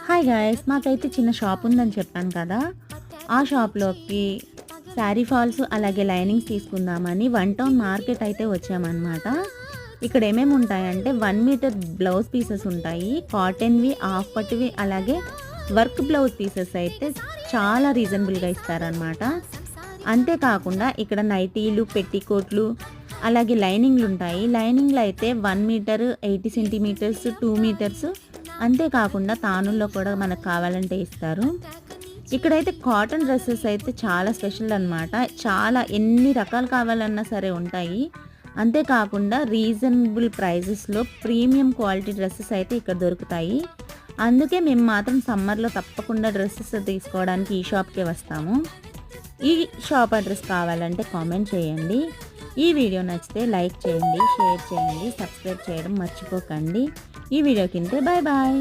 Hi guys, మాకైతే చిన్న shop ఉందని చెప్పాను కదా. ఆ షాప్లోకి శారీ ఫాల్స్ అలాగే లైనింగ్స్ తీసుకుందామని వన్ టౌన్ మార్కెట్ అయితే వచ్చామన్నమాట. ఇక్కడ ఏమేమి ఉంటాయంటే 1 మీటర్ బ్లౌజ్ పీసెస్ ఉంటాయి, కాటన్వి, హాఫ్ పట్టువి, అలాగే వర్క్ బ్లౌజ్ పీసెస్ అయితే చాలా రీజనబుల్గా ఇస్తారనమాట. అంతేకాకుండా ఇక్కడ నైటీలు, పెట్టికోట్లు, అలాగే లైనింగ్లు ఉంటాయి. లైనింగ్లు అయితే 1 మీటర్ 80 సెంటీమీటర్స్, 2 మీటర్స్, అంతేకాకుండా తానుల్లో కూడా మనకు కావాలంటే ఇస్తారు. ఇక్కడైతే కాటన్ డ్రెస్సెస్ అయితే చాలా స్పెషల్ అనమాట. చాలా ఎన్ని రకాలు కావాలన్నా సరే ఉంటాయి. అంతేకాకుండా రీజనబుల్ ప్రైజెస్లో ప్రీమియం క్వాలిటీ డ్రెస్సెస్ అయితే ఇక్కడ దొరుకుతాయి. అందుకే మేము మాత్రం సమ్మర్లో తప్పకుండా డ్రెస్సెస్ తీసుకోవడానికి ఈ షాప్కే వస్తాము. ఈ షాప్ అడ్రస్ కావాలంటే కామెంట్ చేయండి. ఈ వీడియో నచ్చితే లైక్ చేయండి, షేర్ చేయండి, సబ్స్క్రైబ్ చేయడం మర్చిపోకండి. ఈ వీడియో కింద బాయ్ బాయ్.